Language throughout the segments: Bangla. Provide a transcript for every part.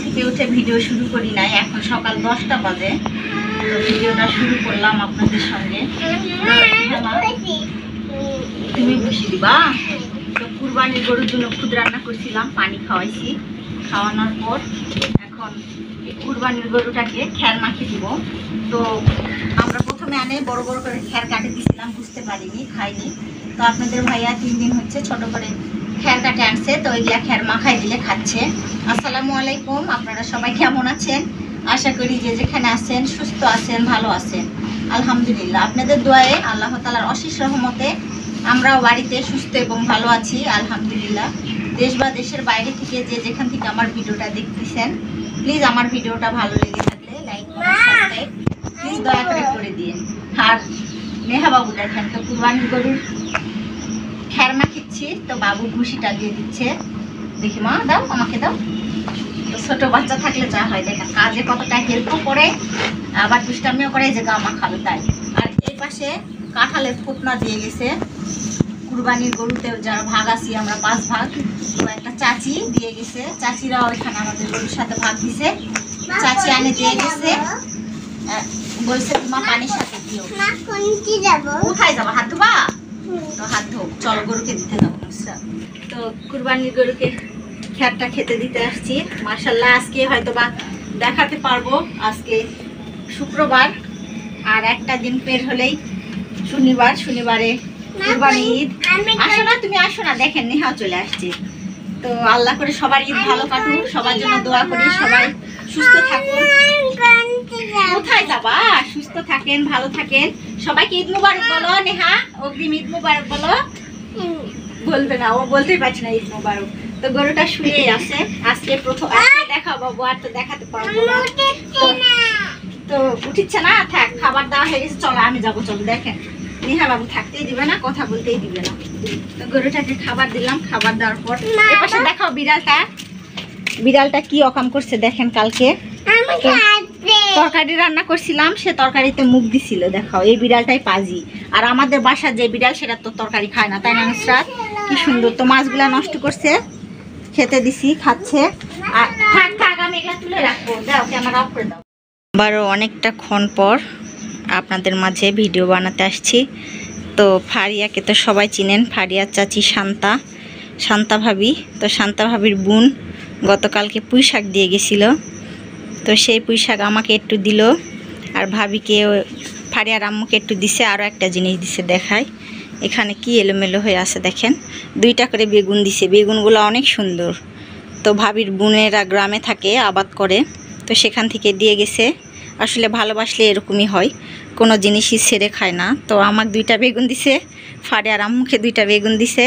থেকে উঠে ভিডিও শুরু করি নাই, এখন সকাল 10টা বাজে। তো ভিডিওটা শুরু করলাম আপনাদের সঙ্গে। তুমি বসে দিবা। তো কুরবানির গরুর জন্য খুদ রান্না করছিলাম, পানি খাওয়াইছি। খাওয়ানোর পর এখন কুরবানির গরুটাকে খ্যার মাখিয়ে দিব। তো আমরা প্রথমে আনে বড় বড় করে খ্যার কাটে দিয়েছিলাম, বুঝতে পারিনি, খাইনি। তো আপনাদের ভাইয়া 3 দিন হচ্ছে ছোট করে খ্যার কাটে আনছে, তো ওইগুলা খ্যার মাখাই দিলে খাচ্ছে। আসসালামু আলাইকুম, আপনারা সবাই কেমন আছেন? আশা করি যে যেখানে আছেন সুস্থ আছেন, ভালো আছেন। আলহামদুলিল্লাহ, আপনাদের দোয়ায়ে আল্লাহ তাআলার অশেষ রহমতে আমরাও বাড়িতে সুস্থ এবং ভালো আছি আলহামদুলিল্লাহ। দেশ বা দেশের বাইরে থেকে যে যেখান থেকে আমার ভিডিওটা দেখতেছেন, প্লিজ আমার ভিডিওটা ভালো লেগে থাকলে লাইক কমেন্ট সাবস্ক্রাইব প্লিজ দয়া করে দিন। আর নেহা বাবু দেখেন, তো কুরবানির গরুর খ্যার মাখিচ্ছি, তো বাবু ভুসিটা দিয়ে দিচ্ছে। দেখি মা, দাও আমাকে দাও। তো ছোট বাচ্চা থাকলে যা হয় দেখেন, কাজে কতটা হেল্পও করে, আবার দুষ্টামিও করে যে গা মাখাবে তাই। আর এই পাশে কাঁঠালের ফুটনা দিয়ে গেছে কুরবানির গরুতে, যারা ভাগ আছি আমরা 5 ভাগ, তো একটা চাচি দিয়ে গেছে। চাচিরা ওইখানে আমাদের গরুর সাথে ভাগ দিছে, চাচি আনে দিয়ে গেছে। বলছে তোমার পানির সাথে দিও। কোথায় যাবো? হাত ধোবা? তো হাত ধো, চলো গরুকে দিতে যাবো। তো কুরবানির গরুকে খ্যারটা খেতে দিতে আসছি। মাশাআল্লাহ, আজকে হয়তো বা দেখাতে পারবো। আজকে শুক্রবার, আর একটা দিন পের হলেই শনিবার। শনিবারে কুরবানি ঈদ। আসো না, তুমি আসো না, দেখেন নেহাও চলে আসছে। তো আল্লাহ করে সবার ঈদ ভালো কাটুক, সবার জন্য দোয়া করি, সবাই সুস্থ থাকুন। কোথায় যাবা? সুস্থ থাকেন, ভালো থাকেন। সবাইকে ঈদ মুবারক বলো। নেহা অগ্রিম ঈদ মুবারক বলো। বলবে না, ও বলতেই পারছে না ঈদ মুবারক। তো গরুটা শুয়ে আছে, আজকে প্রথম আজকে দেখাবো বাবু, আর তো দেখাতে পারবো না। তো উঠিচ্ছে না, থাক, খাবার দেওয়া হয়ে গেছে, চলো আমি যাবো। চলো দেখেন, নেহা বাবু থাকতেই দিবে না, কথা বলতেই দিবে না। তো গরুটাকে খাবার দিলাম, খাবার দেওয়ার পর এপাশে দেখাও বিড়ালটা কি অকাম করছে দেখেন। কালকে তরকারি রান্না করছিলাম, সে তরকারিতে মুখ দিছিল, দেখাও। এই বিড়ালটাই পাজি। আর আমাদের বাসার যে বিড়াল সেটা তো তরকারি খায় না, তাই না নুসরাত? কি সুন্দর তো মাছগুলা নষ্ট করছে, খেতে দিছি, খাচ্ছে। আর থাক আমি এগুলা তুলে রাখবো, দাও ক্যামেরা অফ করে দাও। আবারও অনেকটা ক্ষণ পর আপনাদের মাঝে ভিডিও বানাতে আসছি। তো ফারিয়াকে তো সবাই চিনেন, ফারিয়ার চাচি শান্তা ভাবি। তো শান্তা ভাবির বোন গতকালকে পুঁই শাক দিয়ে গেছিলো, তো সেই পুঁই শাক আমাকে একটু দিল, আর ভাবিকে ফারিয়ার আম্মুকে একটু দিছে। আরও একটা জিনিস দিছে, দেখায়। এখানে কি এলোমেলো হয়ে আছে দেখেন, 2টা করে বেগুন দিছে। বেগুনগুলো অনেক সুন্দর। তো ভাবির বোনেরা গ্রামে থাকে, আবাদ করে, তো সেখান থেকে দিয়ে গেছে। আসলে ভালোবাসলে এরকমই হয়, কোনো জিনিসই ছেড়ে খায় না। তো আমাকে 2টা বেগুন দিছে, ফারিয়ার আম্মুকে 2টা বেগুন দিছে,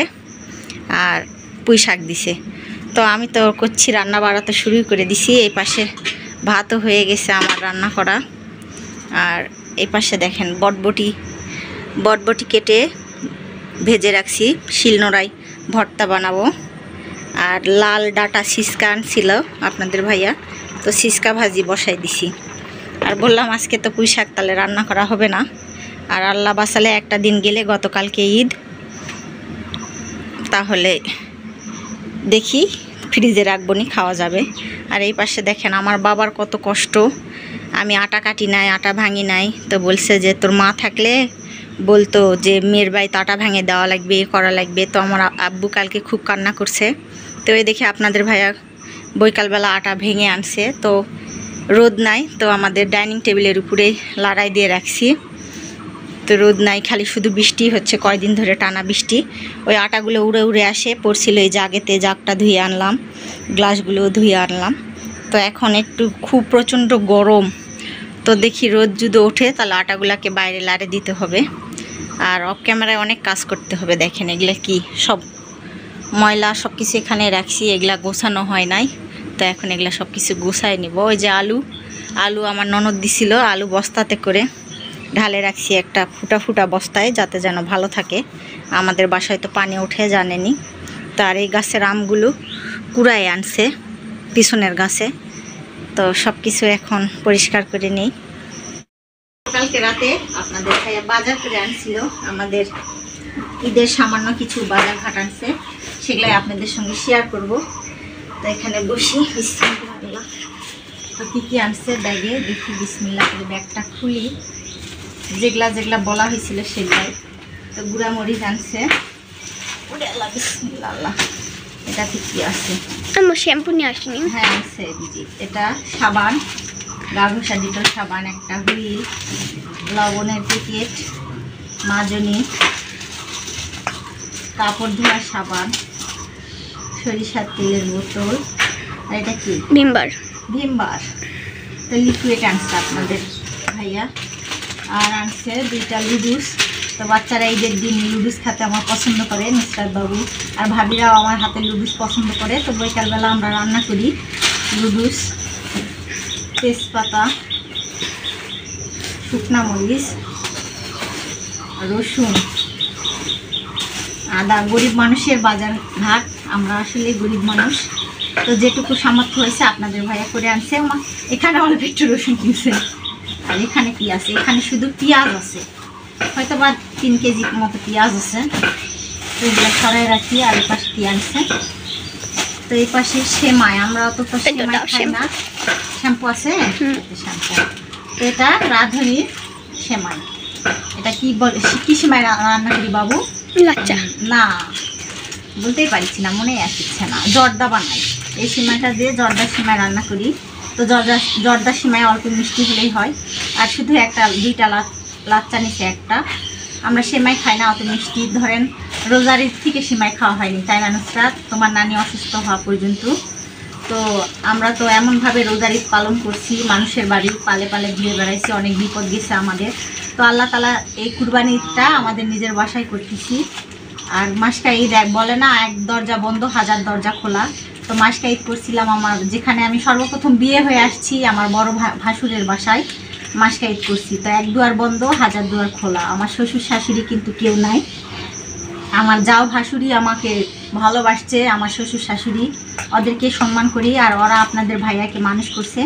আর পুঁই শাক দিছে। তো আমি তো করছি, রান্না বাড়া তো শুরু করে দিছি। এই পাশে ভাতও হয়ে গেছে আমার রান্না করা। আর এই পাশে দেখেন বটবটি কেটে ভেজে রাখছি, শিলনোড়ায় ভর্তা বানাবো। আর লাল ডাটা সিসকা আনছিল আপনাদের ভাইয়া, তো সিসকা ভাজি বসাই দিছি। আর বললাম আজকে তো পুঁই শাক তাহলে রান্না করা হবে না। আর আল্লাহ বাসালে একটা দিন গেলে, গতকালকে ঈদ, তাহলে দেখি ফ্রিজে রাখবো নি, খাওয়া যাবে। আর এই পাশে দেখেন আমার বাবার কত কষ্ট, আমি আটা কাটি নাই, আটা ভাঙি নাই। তো বলছে যে তোর মা থাকলে বলতো যে মেয়ের বাড়িতে আটা ভেঙে দেওয়া লাগবে, করা লাগবে। তো আমার আব্বু কালকে খুব কান্না করছে। তো এই দেখে আপনাদের ভাইয়া বৈকালবেলা আটা ভেঙে আনছে। তো রোদ নাই, তো আমাদের ডাইনিং টেবিলের উপরে লড়াই দিয়ে রাখছি। তো রোদ নাই, খালি শুধু বৃষ্টি হচ্ছে, কয়দিন ধরে টানা বৃষ্টি। ওই আটাগুলো উড়ে আসে পড়ছিল এই জাগটা ধুয়ে আনলাম, গ্লাসগুলো ধুয়ে আনলাম। তো এখন একটু খুব প্রচণ্ড গরম, তো দেখি রোদ যদি ওঠে তাহলে আটাগুলাকে বাইরে লাড়ে দিতে হবে। আর অফ ক্যামেরায় অনেক কাজ করতে হবে। দেখেন এগুলা কি সব ময়লা, সব কিছু এখানে রাখছি, এগুলা গোছানো হয় নাই। তো এখন এগুলা সব কিছু গোছায় নিব। ওই যে আলু আমার ননদ দিছিল, আলু বস্তাতে করে ঢালে রাখছি একটা ফুটা বস্তায়, যাতে যেন ভালো থাকে। আমাদের বাসায় তো পানি উঠে, জানেনি। তো আর এই গাছের আমগুলো কুড়ায় আনছে পিছনের গাছে, তো সব কিছু এখন পরিষ্কার করে নিই। কালকে রাতে আপনাদের ভাইয়া বাজার করে আনছিল, আমাদের ঈদের সামান্য কিছু বাজার ঘাট আনছে, সেগুলাই আপনাদের সঙ্গে শেয়ার করব। তো এখানে বসি, বিসমিল্লাহ। তো কী কী আনছে ব্যাগে দেখি, বিসমিল্লাহ করে ব্যাগটা খুলি। যেগুলা যেগুলা বলা হয়েছিল সেগুলাই। তো গুঁড়ামরিচ আনছে, ওরে আল্লাহ বিসমিল্লাহ আল্লাহ। এটাতে কি আছে? আমার শ্যাম্পু নিয়ে আসিনি। হ্যাঁ আনছে দিদি। এটা সাবান, গা ঘষা ডিটল সাবান একটা, হুইল, লবণের প্যাকেট, মাজনি, কাপড় ধোয়ার সাবান, সরিষার তেলের বোতল, আর এটা কি? ভিমবার। তো লিকুইড আনছে আপনাদের ভাইয়া। আর আনছে 2টা লুডুস। তো বাচ্চারা ঈদের দিন লুডুস খেতে আমার পছন্দ করে, নুসরাত বাবু আর ভাবিরাও আমার হাতে লুডুস পছন্দ করে। তো বিকালবেলা আমরা রান্না করি লুডুস। তেজপাতা, শুকনা মরিচ, রসুন, আদা। গরিব মানুষের বাজার ঘাট, আমরা আসলে গরিব মানুষ। তো যেটুকু সামর্থ্য হয়েছে আপনাদের ভাইয়া করে আনছে। এখানে অল্প একটু রসুন কিনছে। আর এখানে কি আছে? এখানে শুধু পেঁয়াজ আছে, হয়তো বা 3 কেজি মতো পেঁয়াজ আছে। তো এগুলো সরাই রাখি। আর এই পাশে কি আনছে? তো এই পাশে সেমাই। আমরা অত তো সেমাই খাই না। শ্যাম্পু আছে, শ্যাম্পু। তো এটা রাঁধুনির সেমাই। এটা কি বলে, কি সেমাই রান্না করি বাবু? লাচ্চা না, বলতেই পারছি না, মনে আসছে না। জর্দা বানাই। এই সেমাইটা দিয়ে জর্দা সেমাই রান্না করি। তো জর্দা সেমাই অল্প মিষ্টি হলেই হয়। আর শুধু 2টা লাচ্চা নিচে একটা। আমরা সেমাই খাই না অত মিষ্টি। ধরেন রোজার ঈদ থেকে সেমাই খাওয়া হয়নি, তাই না নুসরাত? তোমার নানি অসুস্থ হওয়া পর্যন্ত। তো আমরা তো এমনভাবে রোজার ঈদ পালন করছি, মানুষের বাড়ি পালে পালে ঘুরে বেড়াইছি, অনেক বিপদ গেছে আমাদের। তো আল্লাহ তাআলা এই কুরবানি ঈদটা আমাদের নিজের বাসায় করতেছি। আর মাসকা ঈদ বলে না, এক দরজা বন্ধ 1000 দরজা খোলা। তো মাসকা ঈদ করছিলাম আমার, যেখানে আমি সর্বপ্রথম বিয়ে হয়ে আসছি, আমার বড় ভাসুরের বাসায় মাসকা ঈদ করছি। তো 1 দুয়ার বন্ধ 1000 দুয়ার খোলা। আমার শ্বশুর শাশুড়ি কিন্তু কেউ নাই। আমার যাও ভাসুরি আমাকে ভালোবাসছে, আমার শ্বশুর শাশুড়ি, ওদেরকে সম্মান করি। আর ওরা আপনাদের ভাইয়াকে মানুষ করছে।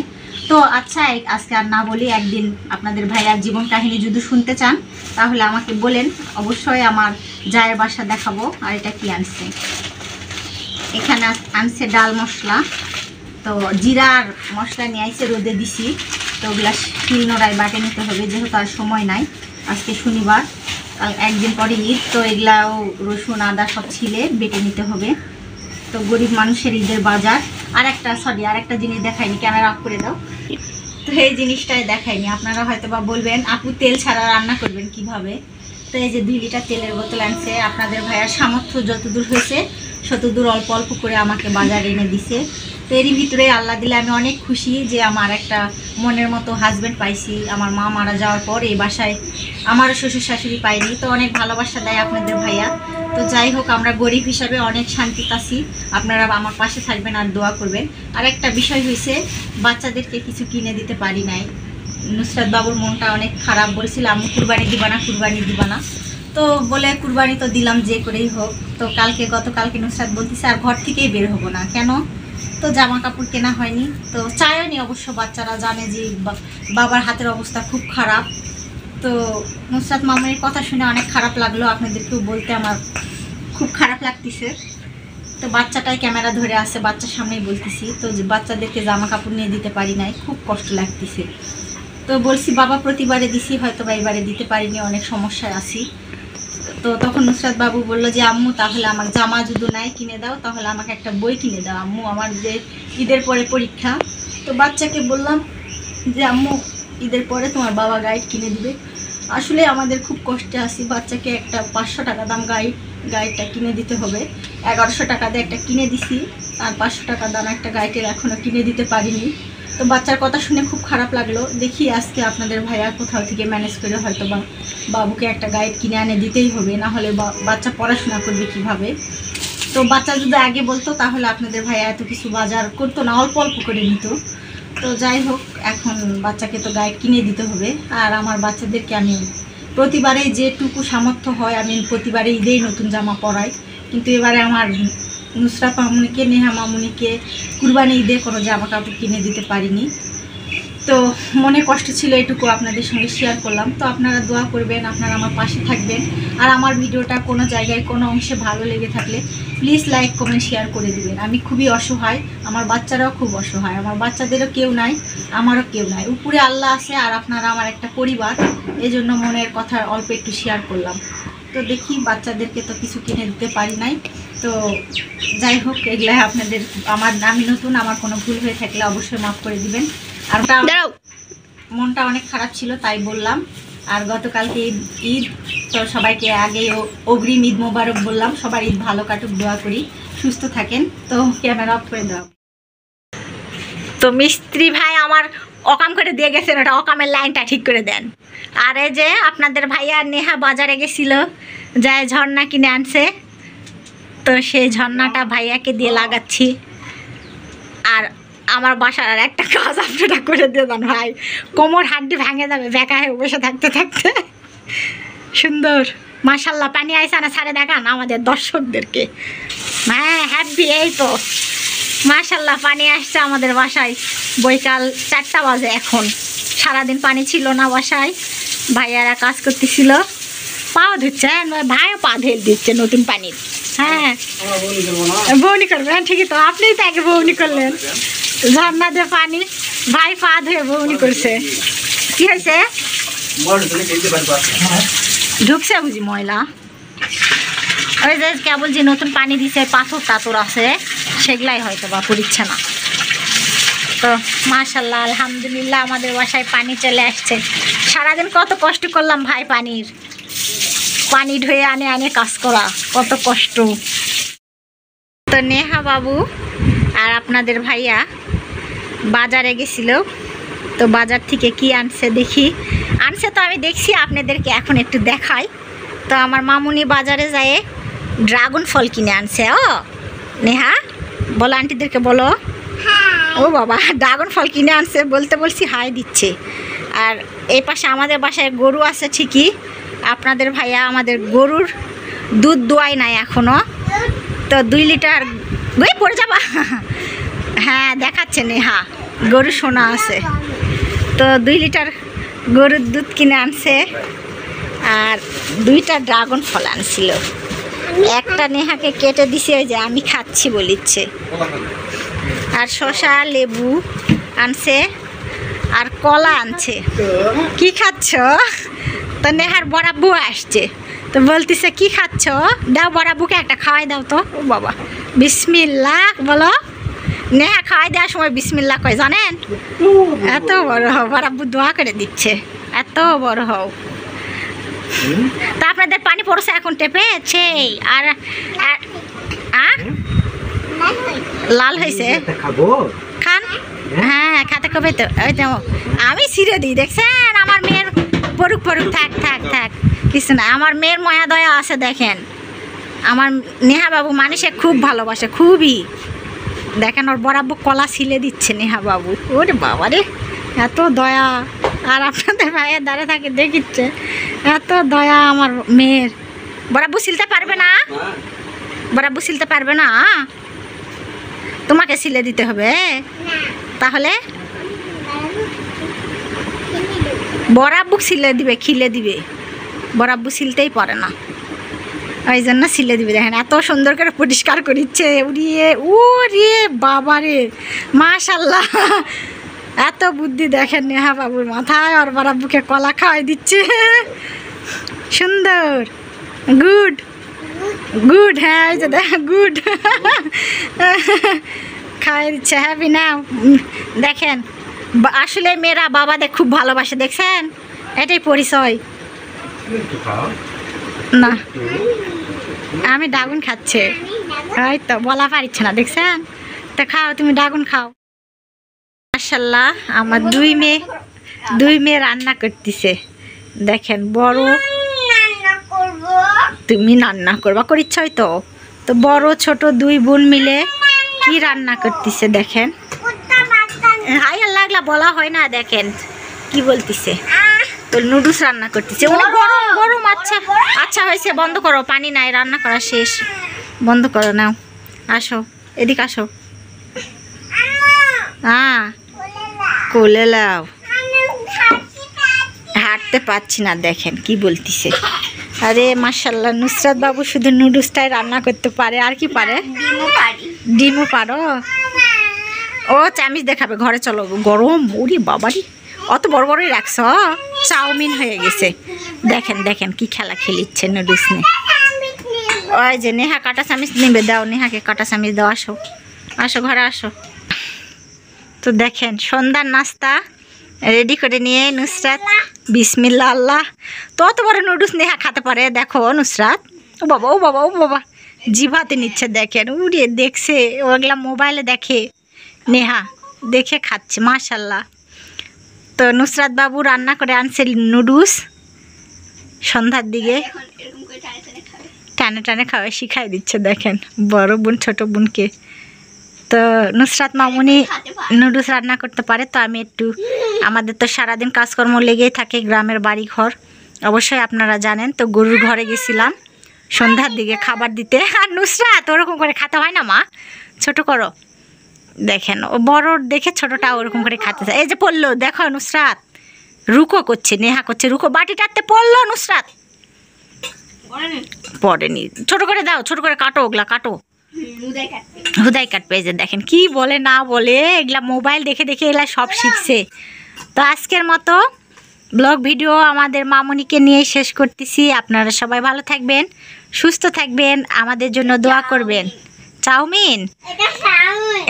তো আচ্ছা, আজকে আর না বলি, একদিন আপনাদের ভাইয়ার জীবন কাহিনী যদি শুনতে চান তাহলে আমাকে বলেন, অবশ্যই আমার জায়ের বাসা দেখাবো। আর এটা কি আনছে? এখানে আনছে ডাল মশলা। তো জিরার মশলা নিয়ে আইসে, রোদে দিছি। তো ওগুলা শিলনোড়ায় বাটে নিতে হবে, যেহেতু আর সময় নাই, আজকে শনিবার, একদিন পরে ঈদ। তো এগুলাও রসুন আদা সব ছিলে বেটে নিতে হবে। তো গরিব মানুষের ঈদের বাজার। আর একটা জিনিস দেখাইনি, ক্যামেরা অফ করে দাও। তো এই জিনিসটাই দেখাইনি। আপনারা হয়তো বা বলবেন আপু তেল ছাড়া রান্না করবেন কিভাবে? তো এই যে 2 লিটার তেলের বোতল আনছে। আপনাদের ভাইয়ার সামর্থ্য যতদূর হয়েছে ততদূর অল্প অল্প করে আমাকে বাজার এনে দিছে। তো এরই ভিতরে আল্লাহ দিলে আমি অনেক খুশি যে আমার একটা মনের মতো হাজব্যান্ড পাইছি। আমার মা মারা যাওয়ার পর এই বাসায় আমারও শ্বশুর শাশুড়ি পাইনি। তো অনেক ভালোবাসা দেয় আপনাদের ভাইয়া। তো যাই হোক, আমরা গরিব হিসাবে অনেক শান্তিতে আছি। আপনারা আমার পাশে থাকবেন আর দোয়া করবেন। আর একটা বিষয় হয়েছে, বাচ্চাদেরকে কিছু কিনে দিতে পারি নাই। নুসরাত বাবুর মনটা অনেক খারাপ, বলছিল আমি কুরবানি দিবা না। তো বলে কুরবানি তো দিলাম যে করেই হোক। তো গতকালকে নুসরাত বলতেছে আর ঘর থেকেই বের হবো না। কেন? তো জামা কাপড় কেনা হয়নি। তো চায়নি অবশ্য, বাচ্চারা জানে যে বাবার হাতের অবস্থা খুব খারাপ। তো নুসরাত মামুনির কথা শুনে অনেক খারাপ লাগলো, আপনাদেরকেও বলতে আমার খুব খারাপ লাগতেছে। তো বাচ্চাটাই ক্যামেরা ধরে আছে, বাচ্চার সামনেই বলতেছি। তো বাচ্চাদেরকে জামা কাপড় নিয়ে দিতে পারি নাই, খুব কষ্ট লাগতেছে। তো বলছি বাবা প্রতিবারে দিছি, হয়তো বা এবারে দিতে পারিনি, অনেক সমস্যায় আছি। তো তখন নুসরাত বাবু বললো যে আম্মু তাহলে আমার জামা যদি নাই কিনে দাও, তাহলে আমাকে একটা বই কিনে দাও আম্মু, আমার যে ঈদের পরে পরীক্ষা। তো বাচ্চাকে বললাম যে আম্মু ঈদের পরে তোমার বাবা গাইড কিনে দিবে। আসলে আমাদের খুব কষ্টে আছি, বাচ্চাকে একটা 500 টাকা দাম গাইডটা কিনে দিতে হবে। 1100 টাকা দিয়ে একটা কিনে দিছি, আর 500 টাকা দাম একটা গাইডের এখনও কিনে দিতে পারিনি। তো বাচ্চার কথা শুনে খুব খারাপ লাগলো। দেখি আজকে আপনাদের ভাইয়া কোথাও থেকে ম্যানেজ করে হয়তো বা বাবুকে একটা গাইড কিনে আনে দিতেই হবে, না হলে বাচ্চা পড়াশোনা করবে কিভাবে। তো বাচ্চা যদি আগে বলতো তাহলে আপনাদের ভাইয়া এত কিছু বাজার করতো না, অল্প অল্প করে নিত। তো যাই হোক, এখন বাচ্চাকে তো গাইড কিনে দিতে হবে। আর আমার বাচ্চাদেরকে আমি প্রতিবারে যেটুকু সামর্থ্য হয় আমি প্রতিবারে ঈদেই নতুন জামা পরাই। কিন্তু এবারে আমার নুসরাত মামুনিকে, নেহা মামুনিকে কুরবানি ঈদে কোনো জামা কাপড় কিনে দিতে পারিনি। তো মনে কষ্ট ছিল, এটুকু আপনাদের সঙ্গে শেয়ার করলাম। তো আপনারা দোয়া করবেন, আপনারা আমার পাশে থাকবেন। আর আমার ভিডিওটা কোনো জায়গায় কোনো অংশে ভালো লেগে থাকলে প্লিজ লাইক কমেন্ট শেয়ার করে দিবেন। আমি খুবই অসহায়, আমার বাচ্চারাও খুব অসহায়, আমার বাচ্চাদেরও কেউ নাই, আমারও কেউ নাই, উপরে আল্লাহ আছে আর আপনারা আমার একটা পরিবার। এই জন্য মনের কথা অল্প একটু শেয়ার করলাম। তো দেখি, বাচ্চাদেরকে তো কিছু কিনে দিতে পারি নাই। তো যাই হোক, এগুলো আপনাদের, আমি নতুন, আমার কোনো ভুল হয়ে থাকলে অবশ্যই মাফ করে দিবেন। আর মনটা অনেক খারাপ ছিল তাই বললাম। আর গতকালকে ঈদ, তো সবাইকে আগে অগ্রিম ঈদ মোবারক বললাম। সবার ঈদ ভালো কাটুক, দোয়া করি, সুস্থ থাকেন। তো ক্যামেরা অফ করে দাও। তো মিস্ত্রি ভাই আমার অকাম করে দিয়ে গেছেন, ওটা অকামের লাইনটা ঠিক করে দেন। আর এই যে আপনাদের ভাইয়া নেহা বাজারে গেছিল, যায় ঝর্ণা কিনে আনছে। তো সেই ঝর্ণাটা ভাইয়াকে দিয়ে লাগাচ্ছি। আর আমার বাসার আর একটা কাজ আপনারা করে দিয়ে দেন ভাই, কোমর হাড্ডি ভেঙে যাবে বেকা হয়ে বসে থাকতে থাকতে। সুন্দর মাশাল্লাহ, পানি আইসা না ছাড়ে দেখান আমাদের দর্শকদেরকে। হ্যাঁ হ্যাপি, এই তো মাশাল্লাহ পানি আসছে আমাদের বাসায়। বৈকাল 4টা বাজে এখন। সারাদিন পানি ছিল না বাসায়, ভাইয়ারা কাজ করতেছিল। পাও ধুচ্ছেন, ভাইও পা ধুয়ে দিচ্ছে নতুন পানির। হ্যাঁ বৌনি করবেন, ঠিকই তো, আপনিই তো আগে বৌনি করলেন। ঝর্ণা দিয়ে পানি, ভাই পা ধুয়ে বৌনি করছে। কি হয়েছে? ঢুকছে বুঝি ময়লা। ওই যে কেবল যে নতুন পানি দিছে, পাথর টাথর আছে, সেগুলাই হয়তো বা পড়িচ্ছে না। তো মাশাল্লাহ আলহামদুলিল্লাহ আমাদের বাসায় পানি চলে আসছে। সারাদিন কত কষ্ট করলাম ভাই, পানি ধুয়ে আনে কাজ করা কত কষ্ট। তো নেহা বাবু আর আপনাদের ভাইয়া বাজারে গেছিল। তো বাজার থেকে কি আনছে দেখি। আনছে তো আমি দেখছি, আপনাদেরকে এখন একটু দেখাই। তো আমার মামুনি বাজারে যায় ড্রাগন ফল কিনে আনছে। ও নেহা বলো, আন্টিদেরকে বলো। ও বাবা, ড্রাগন ফল কিনে আনছে, বলতে বলছি হাই দিচ্ছে। আর এই পাশে আমাদের বাসায় গরু আছে ঠিকই, আপনাদের ভাইয়া আমাদের গরুর দুধ দোয়াই নাই এখনো। তো 2 লিটার পড়ে যাবা। হ্যাঁ দেখাচ্ছে নেহা, গরু সোনা আছে। তো 2 লিটার গরুর দুধ কিনে আনছে। আর 2টা ড্রাগন ফল আনছিল। একটা নেহাকে কেটে দিছে, ওই যে আমি খাচ্ছি বলিচ্ছে। আর শসা লেবু আনছে, আর কলা আনছে। কি খাচ্ছ? তো নেহার বড়াব্বু আসছে, তো বলতেছে কি খাচ্ছ, দাও বড়াব্বুকে একটা খাওয়াই দাও তো। ও বাবা, বিসমিল্লাহ বলো। নেহা খাওয়াই দেওয়ার সময় বিসমিল্লাহ কয় জানেন? এত বড় হও, বড়াব্বু দোয়া করে দিচ্ছে, এত বড় হও। তা আপনাদের পানি পড়ছে এখন টেপেছে? আর লাল হয়েছে, খান। হ্যাঁ খাতে কবে তো, ওই তো আমি ছিঁড়ে দিই, দেখছেন? আমার মেয়ের পড়ুক থাক থাক থাক, কিছু না, আমার মেয়ের ময়া দয়া আছে। দেখেন আমার নেহা বাবু মানুষে খুব ভালোবাসে, খুবই। দেখেন ওর বরাব্বু কলা ছিলে দিচ্ছে নেহা বাবু। ওরে বাবা রে, এত দয়া। আর আপনাদের ভাইয়ের দ্বারা থাকে দেখিচ্ছে, এত দয়া আমার মেয়ের। বরাব্বু ছিলতে পারবে না, বরাব্বু ছিলতে পারবে না, তোমাকে ছিলে দিতে হবে। তাহলে বরাব্বু ছিলে দিবে, খিলে দিবে। বরাব্বু ছিলতেই পারে না, ওই জন্য ছিলে দিবে। দেখেন এত সুন্দর করে পরিষ্কার করিচ্ছে। উড়িয়ে ওরে বাবা রে, মাশাল্লাহ এত বুদ্ধি দেখেন নেহা বাবুর মাথায়। আর বরাব্বুকে কলা খাওয়াই দিচ্ছে, সুন্দর, গুড গুড। হ্যাঁ ওই যে দেখ, গুড খাওয়াই দিচ্ছে। হ্যাপি না? দেখেন আসলে মেয়েরা বাবাদের খুব ভালোবাসে, দেখছেন? এটাই পরিচয়। না আমি ড্রাগন খাচ্ছে, হয়তো বলা পারিচ্ছে না, দেখছেন? তা খাও, তুমি ড্রাগন খাও। মাশাল্লাহ আমার দুই মেয়ে রান্না করতেছে। দেখেন বড়, তুমি রান্না করবা করিচ্ছ হয়তো। তো বড় ছোট 2 বোন মিলে কি রান্না করতেছে দেখেন। হাই আল্লাহ বলা হয় না, দেখেন কি বলতেছে। তো নুডলস রান্না করতেছে, অনেক গরম গরম। আচ্ছা আচ্ছা হয়েছে, বন্ধ করো, পানি নাই, রান্না করা শেষ, বন্ধ করো। নাও আসো, এদিকে আসো। হ্যাঁ কোলে লাও। রাখতে পারছি না, দেখেন কি বলতিছে। আরে মাশাল্লাহ, নুসরাত বাবু শুধু নুডলসটাই রান্না করতে পারে, আর কি পারে? ডিমও পারো? ও চামিচ দেখাবে, ঘরে চলো, গরম। ওরে বাবারি, অত বড় বড়ই রাখছ, চাউমিন হয়ে গেছে। দেখেন দেখেন কি খেলা খেলিচ্ছে নুডলস নিয়ে। ওই যে নেহা কাটা চামিচ নেবে, দাও নেহাকে কাটা চামিচ দাও। আসো আসো, ঘরে আসো। তো দেখেন সন্ধ্যার নাস্তা রেডি করে নিয়ে নুসরাত, বিসমিল্লাহ আল্লাহ। তো অত বড় নুডলস নেহা খেতে পারে? দেখো নুসরাত, ও বাবা ও বাবা ও বাবা, জিভাতে নিচ্ছে। দেখেন উড়িয়ে দেখছে, ওগুলা মোবাইলে দেখে, নেহা দেখে খাচ্ছে মাশাল্লাহ। তো নুসরাত বাবু রান্না করে আনছে নুডলস সন্ধ্যার দিকে, টানে টানে খাওয়া শিখাই দিচ্ছে। দেখেন বড় বোন ছোট বোনকে। তো নুসরাত মামুনি নুডলস রান্না করতে পারে। তো আমি একটু, আমাদের তো সারাদিন কাজকর্ম লেগেই থাকে, গ্রামের বাড়ি ঘর অবশ্যই আপনারা জানেন। তো গরুর ঘরে গেছিলাম সন্ধ্যার দিকে খাবার দিতে। আর নুসরাত ওরকম করে খেতে হয় না মা, ছোট করো। দেখেন ও বড় দেখে ছোটটা ওরকম করে খাতে চায়। এই যে পড়লো, দেখো নুসরাত রুকো করছে, নেহা করছে রুকো, বাটিটাতে পড়লো নুসরাত, পড়েনি। ছোট করে দাও, ছোট করে কাটো, ওগুলা কাটো, হুদাই কাটবে। এই যে দেখেন কি বলে না বলে, এগুলা মোবাইল দেখে দেখে এগুলা সব শিখছে। তো আজকের মতো ব্লগ ভিডিও আমাদের মামুনিকে নিয়ে শেষ করতেছি। আপনারা সবাই ভালো থাকবেন, সুস্থ থাকবেন, আমাদের জন্য দোয়া করবেন। চাউমিন,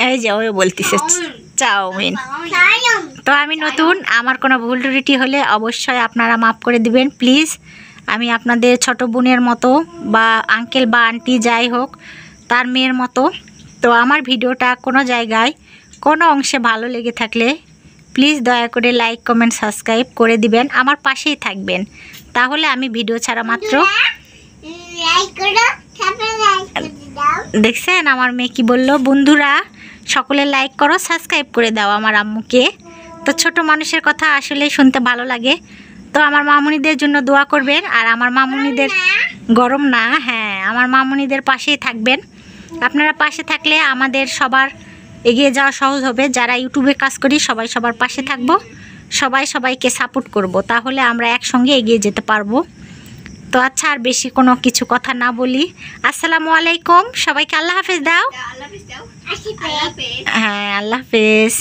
এই যে ওই বলতেছে চাউমিন। তো আমি নতুন, আমার কোনো ভুল ত্রুটি হলে অবশ্যই আপনারা মাফ করে দিবেন প্লিজ। আমি আপনাদের ছোট বোনের মতো, বা আঙ্কেল বা আন্টি যাই হোক তার মেয়ের মতো। তো আমার ভিডিওটা কোনো জায়গায় কোনো অংশে ভালো লেগে থাকলে প্লিজ দয়া করে লাইক কমেন্ট সাবস্ক্রাইব করে দিবেন, আমার পাশেই থাকবেন। তাহলে আমি ভিডিও ছাড়া মাত্র, দেখছেন আমার মেয়ে কি বললো, বন্ধুরা সকলে লাইক করো, সাবস্ক্রাইব করে দাও আমার আম্মুকে। তো ছোট মানুষের কথা আসলেই শুনতে ভালো লাগে। তো আমার মামুনিদের জন্য দোয়া করবেন, আর আমার মামুনিদের, গরম না, হ্যাঁ আমার মামুনিদের পাশেই থাকবেন। আপনারা পাশে থাকলে আমাদের সবার এগিয়ে যাওয়া সহজ হবে। যারা ইউটিউবে কাজ করি সবাই সবার পাশে থাকবো, সবাই সবাইকে সাপোর্ট করব, তাহলে আমরা একসঙ্গে এগিয়ে যেতে পারবো। তো আচ্ছা, আর বেশি কোনো কিছু কথা না বলি, আসসালামু আলাইকুম, সবাইকে আল্লাহ হাফেজ দাও। হ্যাঁ আল্লাহ হাফেজ।